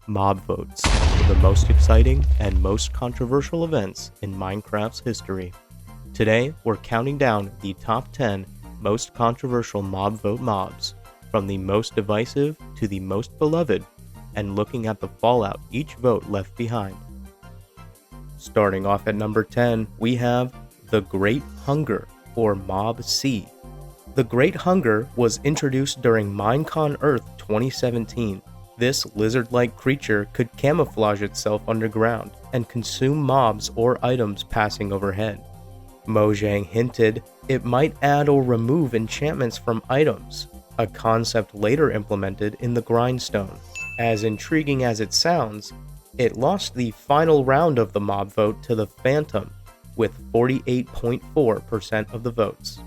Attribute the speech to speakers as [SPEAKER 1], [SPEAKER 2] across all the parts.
[SPEAKER 1] Mob votes, the most exciting and most controversial events in Minecraft's history. Today, we're counting down the top 10 most controversial mob vote mobs, from the most divisive to the most beloved, and looking at the fallout each vote left behind. Starting off at number 10, we have the Great Hunger, or Mob C. The Great Hunger was introduced during Minecon Earth 2017. This lizard-like creature could camouflage itself underground and consume mobs or items passing overhead. Mojang hinted it might add or remove enchantments from items, a concept later implemented in the Grindstone. As intriguing as it sounds, it lost the final round of the mob vote to the Phantom, with 48.4% of the votes.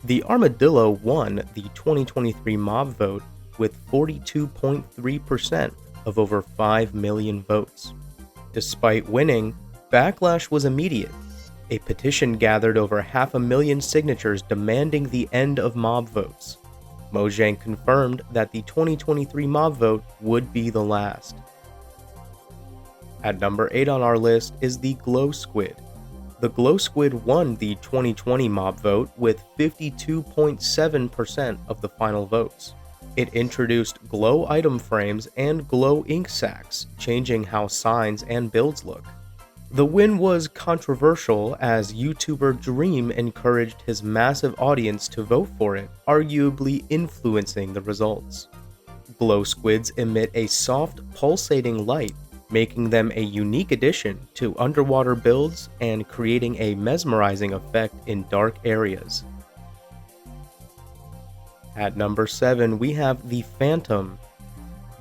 [SPEAKER 1] The Armadillo won the 2023 mob vote with 42.3% of over 5 million votes. Despite winning, backlash was immediate. A petition gathered over 500,000 signatures demanding the end of mob votes. Mojang confirmed that the 2023 mob vote would be the last. At number 8 on our list is the Glow Squid. The Glow Squid won the 2020 mob vote with 52.7% of the final votes. It introduced glow item frames and glow ink sacks, changing how signs and builds look. The win was controversial as YouTuber Dream encouraged his massive audience to vote for it, arguably influencing the results. Glow squids emit a soft, pulsating light, making them a unique addition to underwater builds and creating a mesmerizing effect in dark areas. At number 7, we have the Phantom.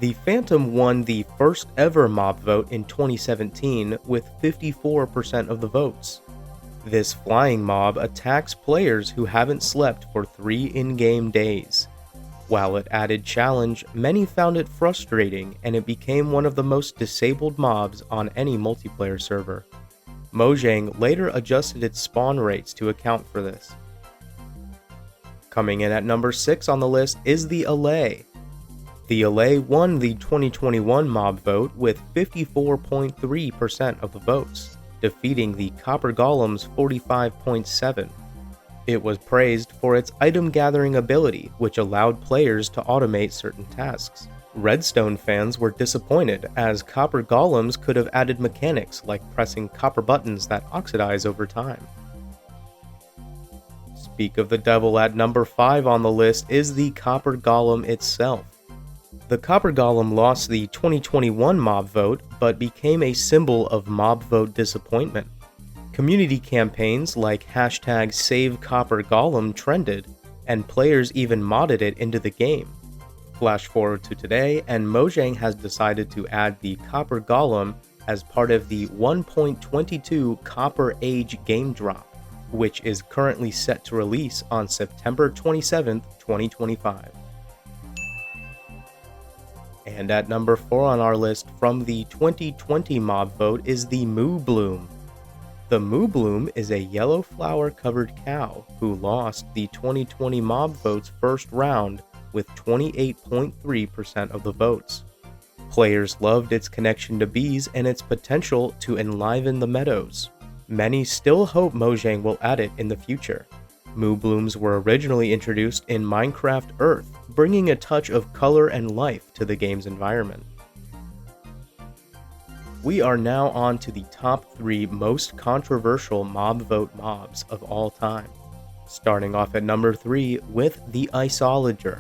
[SPEAKER 1] The Phantom won the first ever mob vote in 2017 with 54% of the votes. This flying mob attacks players who haven't slept for 3 in-game days. While it added challenge, many found it frustrating and it became one of the most disabled mobs on any multiplayer server. Mojang later adjusted its spawn rates to account for this. Coming in at number 6 on the list is the Allay. The Allay won the 2021 mob vote with 54.3% of the votes, defeating the Copper Golem's 45.7%. It was praised for its item gathering ability, which allowed players to automate certain tasks. Redstone fans were disappointed, as Copper Golems could have added mechanics like pressing copper buttons that oxidize over time. Speak of the devil, at number 5 on the list is the Copper Golem itself. The Copper Golem lost the 2021 mob vote, but became a symbol of mob vote disappointment. Community campaigns like #SaveCopperGolem trended, and players even modded it into the game. Flash forward to today, and Mojang has decided to add the Copper Golem as part of the 1.22 Copper Age game drop, which is currently set to release on September 27, 2025. And at number 4 on our list from the 2020 mob vote is the Moo Bloom. The Moo Bloom is a yellow flower-covered cow who lost the 2020 mob vote's first round with 28.3% of the votes. Players loved its connection to bees and its potential to enliven the meadows. Many still hope Mojang will add it in the future. Moo Blooms were originally introduced in Minecraft Earth, bringing a touch of color and life to the game's environment. We are now on to the top 3 most controversial mob vote mobs of all time. Starting off at number 3 with the Iceologer.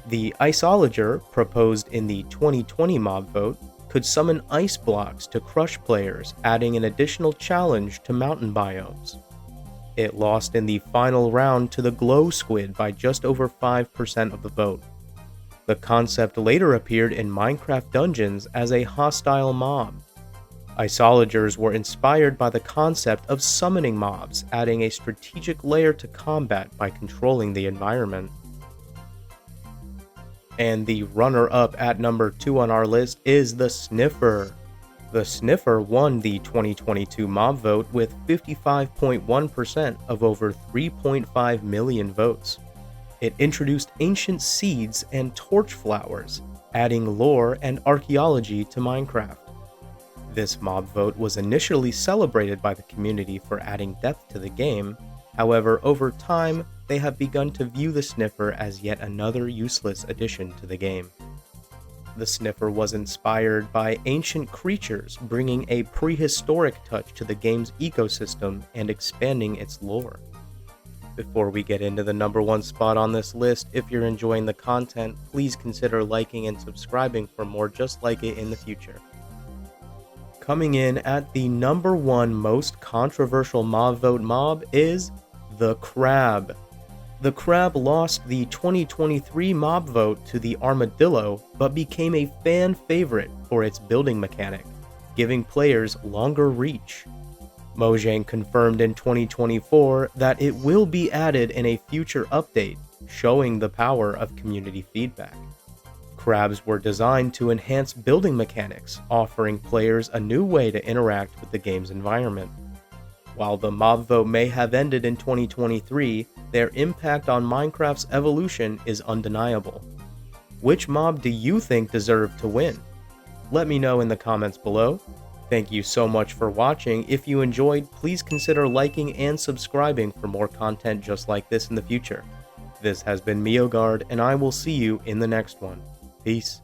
[SPEAKER 1] The Iceologer, proposed in the 2020 mob vote, could summon ice blocks to crush players, adding an additional challenge to mountain biomes. It lost in the final round to the Glow Squid by just over 5% of the vote. The concept later appeared in Minecraft Dungeons as a hostile mob. Iceologers were inspired by the concept of summoning mobs, adding a strategic layer to combat by controlling the environment. And the runner-up at number 2 on our list is the Sniffer. The Sniffer won the 2022 mob vote with 55.1% of over 3.5 million votes. It introduced ancient seeds and torch flowers, adding lore and archaeology to Minecraft. This mob vote was initially celebrated by the community for adding depth to the game. However, over time, they have begun to view the Sniffer as yet another useless addition to the game. The Sniffer was inspired by ancient creatures, bringing a prehistoric touch to the game's ecosystem and expanding its lore. Before we get into the number one spot on this list, if you're enjoying the content, please consider liking and subscribing for more just like it in the future. Coming in at the number one most controversial mob vote mob is the Crab. The Crab lost the 2023 mob vote to the Armadillo, but became a fan favorite for its building mechanic, giving players longer reach. Mojang confirmed in 2024 that it will be added in a future update, showing the power of community feedback. Crabs were designed to enhance building mechanics, offering players a new way to interact with the game's environment. While the mob vote may have ended in 2023, their impact on Minecraft's evolution is undeniable. Which mob do you think deserved to win? Let me know in the comments below. Thank you so much for watching. If you enjoyed, please consider liking and subscribing for more content just like this in the future. This has been Meogard, and I will see you in the next one. Peace.